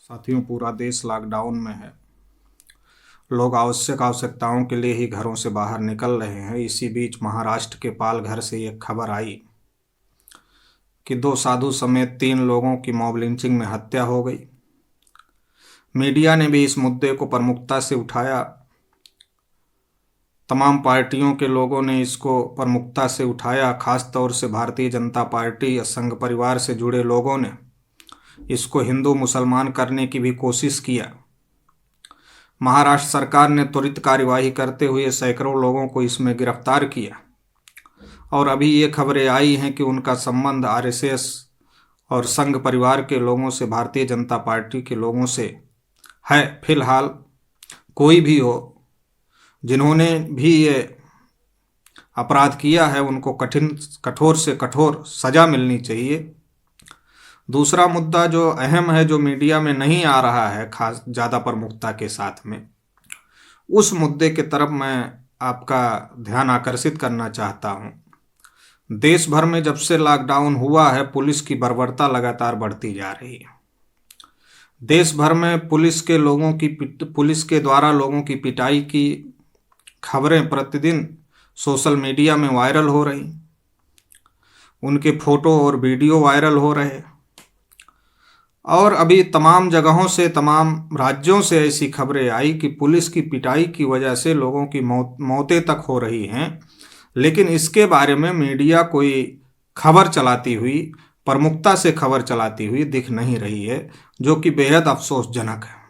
साथियों, पूरा देश लॉकडाउन में है। लोग आवश्यक आवश्यकताओं के लिए ही घरों से बाहर निकल रहे हैं। इसी बीच महाराष्ट्र के पालघर से एक खबर आई कि 2 साधु समेत 3 लोगों की मॉब लिंचिंग में हत्या हो गई। मीडिया ने भी इस मुद्दे को प्रमुखता से उठाया। तमाम पार्टियों के लोगों ने इसको प्रमुखता से उठाया। खास तौर से भारतीय जनता पार्टी या संघ परिवार से जुड़े लोगों ने इसको हिंदू मुसलमान करने की भी कोशिश किया। महाराष्ट्र सरकार ने त्वरित कार्यवाही करते हुए सैकड़ों लोगों को इसमें गिरफ्तार किया और अभी ये खबरें आई हैं कि उनका संबंध आरएसएस और संघ परिवार के लोगों से, भारतीय जनता पार्टी के लोगों से है। फिलहाल कोई भी हो, जिन्होंने भी ये अपराध किया है, उनको कठोर से कठोर सजा मिलनी चाहिए। दूसरा मुद्दा जो अहम है, जो मीडिया में नहीं आ रहा है खास ज़्यादा प्रमुखता के साथ में, उस मुद्दे की तरफ मैं आपका ध्यान आकर्षित करना चाहता हूँ। देश भर में जब से लॉकडाउन हुआ है, पुलिस की बर्बरता लगातार बढ़ती जा रही है। देश भर में पुलिस के द्वारा लोगों की पिटाई की खबरें प्रतिदिन सोशल मीडिया में वायरल हो रही। उनके फोटो और वीडियो वायरल हो रहे और अभी तमाम जगहों से, तमाम राज्यों से ऐसी खबरें आई कि पुलिस की पिटाई की वजह से लोगों की मौतें तक हो रही हैं। लेकिन इसके बारे में मीडिया कोई खबर चलाती हुई, प्रमुखता से खबर चलाती हुई दिख नहीं रही है, जो कि बेहद अफसोसजनक है।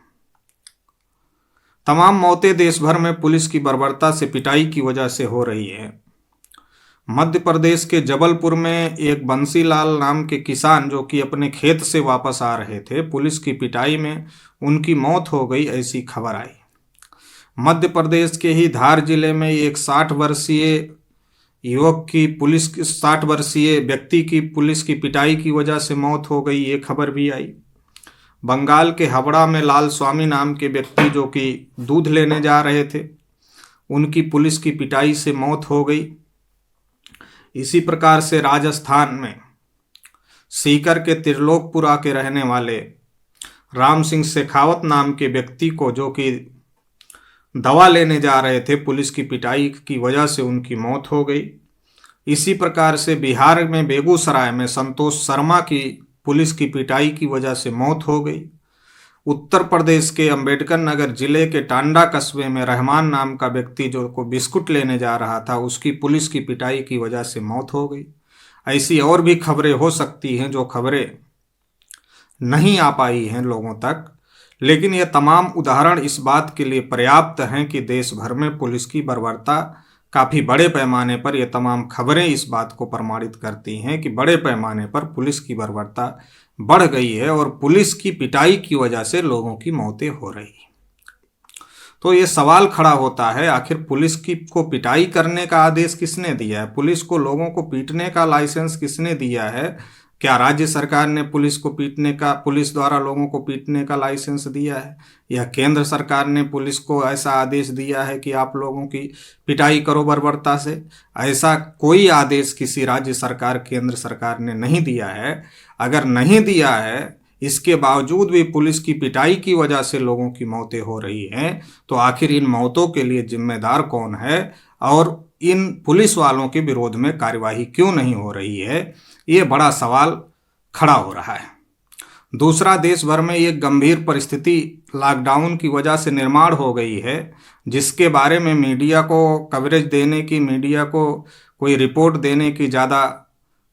तमाम मौतें देश भर में पुलिस की बर्बरता से, पिटाई की वजह से हो रही है। मध्य प्रदेश के जबलपुर में एक बंसीलाल नाम के किसान, जो कि अपने खेत से वापस आ रहे थे, पुलिस की पिटाई में उनकी मौत हो गई, ऐसी खबर आई। मध्य प्रदेश के ही धार जिले में एक 60 वर्षीय व्यक्ति की पुलिस की पिटाई की वजह से मौत हो गई, ये खबर भी आई। बंगाल के हावड़ा में लाल स्वामी नाम के व्यक्ति, जो कि दूध लेने जा रहे थे, उनकी पुलिस की पिटाई से मौत हो गई। इसी प्रकार से राजस्थान में सीकर के त्रिलोकपुरा के रहने वाले राम सिंह शेखावत नाम के व्यक्ति को, जो कि दवा लेने जा रहे थे, पुलिस की पिटाई की वजह से उनकी मौत हो गई। इसी प्रकार से बिहार में बेगूसराय में संतोष शर्मा की पुलिस की पिटाई की वजह से मौत हो गई। उत्तर प्रदेश के अंबेडकर नगर जिले के टांडा कस्बे में रहमान नाम का व्यक्ति, जो को बिस्कुट लेने जा रहा था, उसकी पुलिस की पिटाई की वजह से मौत हो गई। ऐसी और भी खबरें हो सकती हैं, जो खबरें नहीं आ पाई हैं लोगों तक। लेकिन ये तमाम उदाहरण इस बात के लिए पर्याप्त हैं कि देश भर में पुलिस की बर्बरता काफ़ी बड़े पैमाने पर, ये तमाम खबरें इस बात को प्रमाणित करती हैं कि बड़े पैमाने पर पुलिस की बर्बरता बढ़ गई है और पुलिस की पिटाई की वजह से लोगों की मौतें हो रही। तो ये सवाल खड़ा होता है, आखिर पुलिस को पिटाई करने का आदेश किसने दिया है? पुलिस को लोगों को पीटने का लाइसेंस किसने दिया है? क्या राज्य सरकार ने पुलिस द्वारा लोगों को पीटने का लाइसेंस दिया है, या केंद्र सरकार ने पुलिस को ऐसा आदेश दिया है कि आप लोगों की पिटाई करो बर्बरता से? ऐसा कोई आदेश किसी राज्य सरकार, केंद्र सरकार ने नहीं दिया है। अगर नहीं दिया है, इसके बावजूद भी पुलिस की पिटाई की वजह से लोगों की मौतें हो रही हैं, तो आखिर इन मौतों के लिए जिम्मेदार कौन है और इन पुलिस वालों के विरोध में कार्यवाही क्यों नहीं हो रही है? ये बड़ा सवाल खड़ा हो रहा है। दूसरा, देश भर में एक गंभीर परिस्थिति लॉकडाउन की वजह से निर्माण हो गई है, जिसके बारे में मीडिया को कवरेज देने की, मीडिया को कोई रिपोर्ट देने की ज़्यादा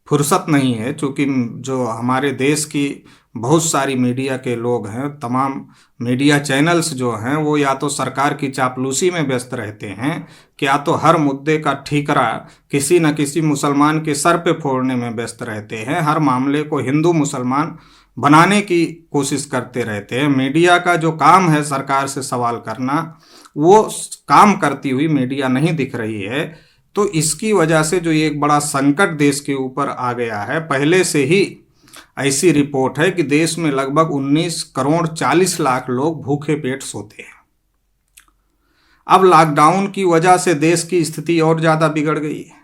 फुर्सत नहीं है। चूँकि जो हमारे देश की बहुत सारी मीडिया के लोग हैं, तमाम मीडिया चैनल्स जो हैं, वो या तो सरकार की चापलूसी में व्यस्त रहते हैं, कि या तो हर मुद्दे का ठीकरा किसी न किसी मुसलमान के सर पे फोड़ने में व्यस्त रहते हैं, हर मामले को हिंदू मुसलमान बनाने की कोशिश करते रहते हैं। मीडिया का जो काम है सरकार से सवाल करना, वो काम करती हुई मीडिया नहीं दिख रही है। तो इसकी वजह से जो ये एक बड़ा संकट देश के ऊपर आ गया है। पहले से ही ऐसी रिपोर्ट है कि देश में लगभग 19 करोड़ 40 लाख लोग भूखे पेट सोते हैं। अब लॉकडाउन की वजह से देश की स्थिति और ज़्यादा बिगड़ गई है।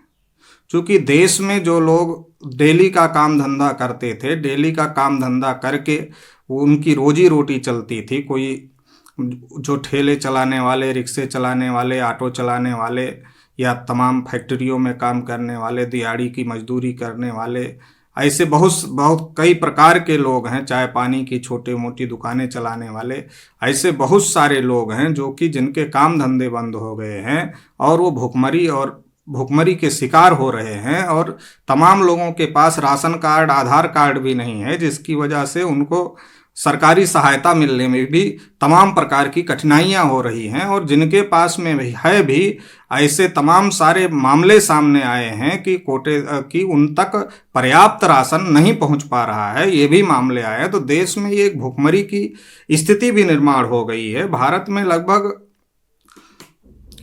क्योंकि देश में जो लोग डेली का काम धंधा करते थे, डेली का काम धंधा करके उनकी रोजी रोटी चलती थी, कोई जो ठेले चलाने वाले, रिक्शे चलाने वाले, ऑटो चलाने वाले, या तमाम फैक्ट्रियों में काम करने वाले, दिहाड़ी की मजदूरी करने वाले, ऐसे बहुत बहुत कई प्रकार के लोग हैं, चाय पानी की छोटी मोटी दुकानें चलाने वाले, ऐसे बहुत सारे लोग हैं जो कि जिनके काम धंधे बंद हो गए हैं और वो भुखमरी के शिकार हो रहे हैं। और तमाम लोगों के पास राशन कार्ड, आधार कार्ड भी नहीं है, जिसकी वजह से उनको सरकारी सहायता मिलने में भी तमाम प्रकार की कठिनाइयां हो रही हैं। और जिनके पास में भी ऐसे तमाम सारे मामले सामने आए हैं कि उन तक पर्याप्त राशन नहीं पहुंच पा रहा है, ये भी मामले आए हैं। तो देश में ये एक भुखमरी की स्थिति भी निर्माण हो गई है। भारत में लगभग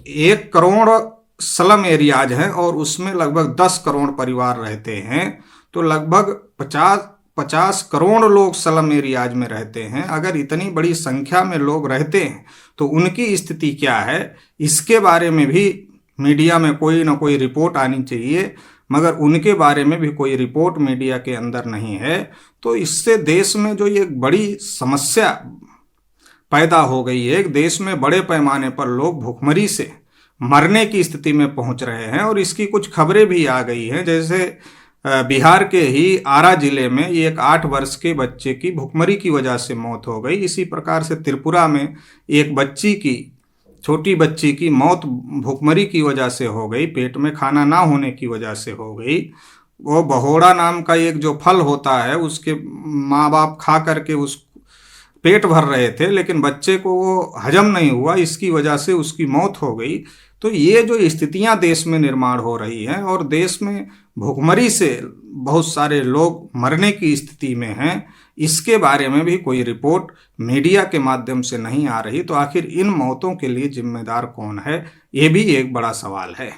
1 करोड़ स्लम एरियाज हैं और उसमें लगभग 10 करोड़ परिवार रहते हैं। तो लगभग 50 करोड़ लोग स्लम एरियाज में रहते हैं। अगर इतनी बड़ी संख्या में लोग रहते हैं तो उनकी स्थिति क्या है, इसके बारे में भी मीडिया में कोई ना कोई रिपोर्ट आनी चाहिए, मगर उनके बारे में भी कोई रिपोर्ट मीडिया के अंदर नहीं है। तो इससे देश में जो ये बड़ी समस्या पैदा हो गई है, देश में बड़े पैमाने पर लोग भुखमरी से मरने की स्थिति में पहुंच रहे हैं। और इसकी कुछ खबरें भी आ गई हैं, जैसे बिहार के ही आरा जिले में एक 8 वर्ष के बच्चे की भुखमरी की वजह से मौत हो गई। इसी प्रकार से त्रिपुरा में एक छोटी बच्ची की मौत भुखमरी की वजह से हो गई, पेट में खाना ना होने की वजह से हो गई। वो बहोड़ा नाम का एक जो फल होता है, उसके माँ बाप खा करके उस पेट भर रहे थे, लेकिन बच्चे को वो हजम नहीं हुआ, इसकी वजह से उसकी मौत हो गई। तो ये जो स्थितियां देश में निर्माण हो रही हैं और देश में भुखमरी से बहुत सारे लोग मरने की स्थिति में हैं, इसके बारे में भी कोई रिपोर्ट मीडिया के माध्यम से नहीं आ रही। तो आखिर इन मौतों के लिए जिम्मेदार कौन है, ये भी एक बड़ा सवाल है।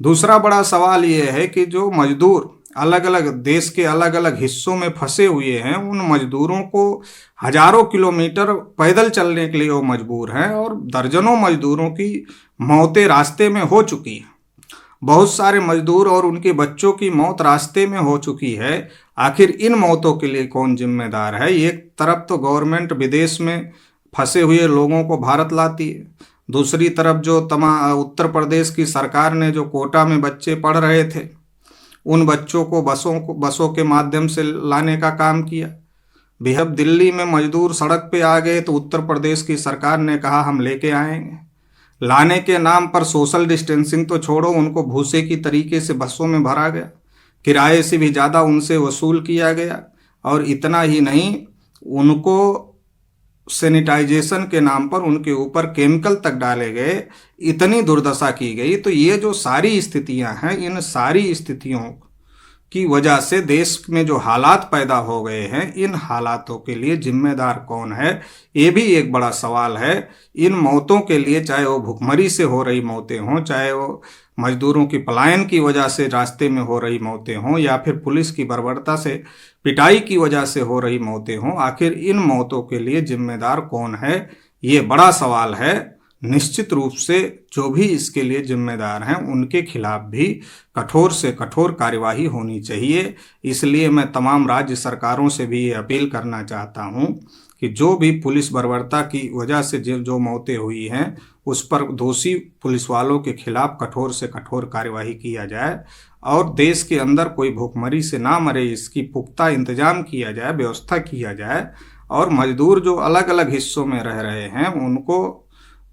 दूसरा बड़ा सवाल ये है कि जो मजदूर अलग अलग देश के अलग अलग हिस्सों में फंसे हुए हैं, उन मजदूरों को हजारों किलोमीटर पैदल चलने के लिए वो मजबूर हैं और दर्जनों मजदूरों की मौतें रास्ते में हो चुकी हैं। बहुत सारे मजदूर और उनके बच्चों की मौत रास्ते में हो चुकी है। आखिर इन मौतों के लिए कौन जिम्मेदार है? एक तरफ तो गवर्नमेंट विदेश में फंसे हुए लोगों को भारत लाती है, दूसरी तरफ जो उत्तर प्रदेश की सरकार ने जो कोटा में बच्चे पढ़ रहे थे, उन बच्चों को बसों के माध्यम से लाने का काम किया। बेहद दिल्ली में मजदूर सड़क पे आ गए तो उत्तर प्रदेश की सरकार ने कहा हम लेके आएंगे। लाने के नाम पर सोशल डिस्टेंसिंग तो छोड़ो, उनको भूसे की तरीके से बसों में भरा गया, किराए से भी ज़्यादा उनसे वसूल किया गया। और इतना ही नहीं, उनको सैनिटाइजेशन के नाम पर उनके ऊपर केमिकल तक डाले गए, इतनी दुर्दशा की गई। तो ये जो सारी स्थितियां हैं, इन सारी स्थितियों की वजह से देश में जो हालात पैदा हो गए हैं, इन हालातों के लिए जिम्मेदार कौन है, ये भी एक बड़ा सवाल है। इन मौतों के लिए, चाहे वो भुखमरी से हो रही मौतें हों, चाहे वो मजदूरों की पलायन की वजह से रास्ते में हो रही मौतें हों, या फिर पुलिस की बर्बरता से पिटाई की वजह से हो रही मौतें हों, आखिर इन मौतों के लिए जिम्मेदार कौन है, ये बड़ा सवाल है। निश्चित रूप से जो भी इसके लिए जिम्मेदार हैं, उनके खिलाफ भी कठोर से कठोर कार्यवाही होनी चाहिए। इसलिए मैं तमाम राज्य सरकारों से भी ये अपील करना चाहता हूँ कि जो भी पुलिस बर्बरता की वजह से जो मौतें हुई हैं, उस पर दोषी पुलिस वालों के खिलाफ कठोर से कठोर कार्यवाही किया जाए और देश के अंदर कोई भुखमरी से ना मरे, इसकी पुख्ता इंतजाम किया जाए, व्यवस्था किया जाए। और मजदूर जो अलग अलग हिस्सों में रह रहे हैं, उनको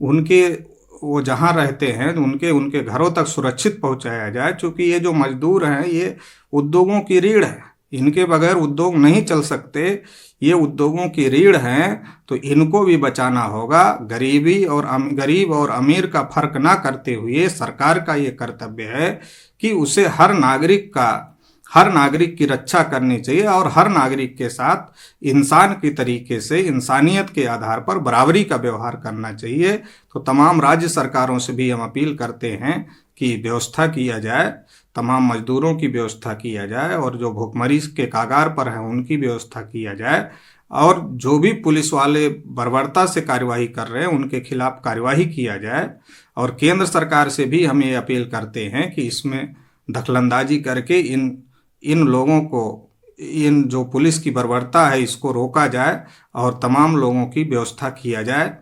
वो जहाँ रहते हैं उनके घरों तक सुरक्षित पहुँचाया जाए। क्योंकि ये जो मजदूर हैं, ये उद्योगों की रीढ़ है, इनके बगैर उद्योग नहीं चल सकते। ये उद्योगों की रीढ़ हैं, तो इनको भी बचाना होगा। गरीब और अमीर का फर्क ना करते हुए सरकार का ये कर्तव्य है कि उसे हर नागरिक की रक्षा करनी चाहिए और हर नागरिक के साथ इंसान की तरीके से, इंसानियत के आधार पर बराबरी का व्यवहार करना चाहिए। तो तमाम राज्य सरकारों से भी हम अपील करते हैं कि व्यवस्था किया जाए, तमाम मजदूरों की व्यवस्था किया जाए और जो भुखमरी के कागार पर हैं उनकी व्यवस्था किया जाए। और जो भी पुलिस वाले बर्बरता से कार्यवाही कर रहे हैं, उनके खिलाफ कार्यवाही किया जाए। और केंद्र सरकार से भी हम ये अपील करते हैं कि इसमें दखलंदाजी करके इन इन लोगों को, इन जो पुलिस की बर्बरता है इसको रोका जाए और तमाम लोगों की व्यवस्था किया जाए।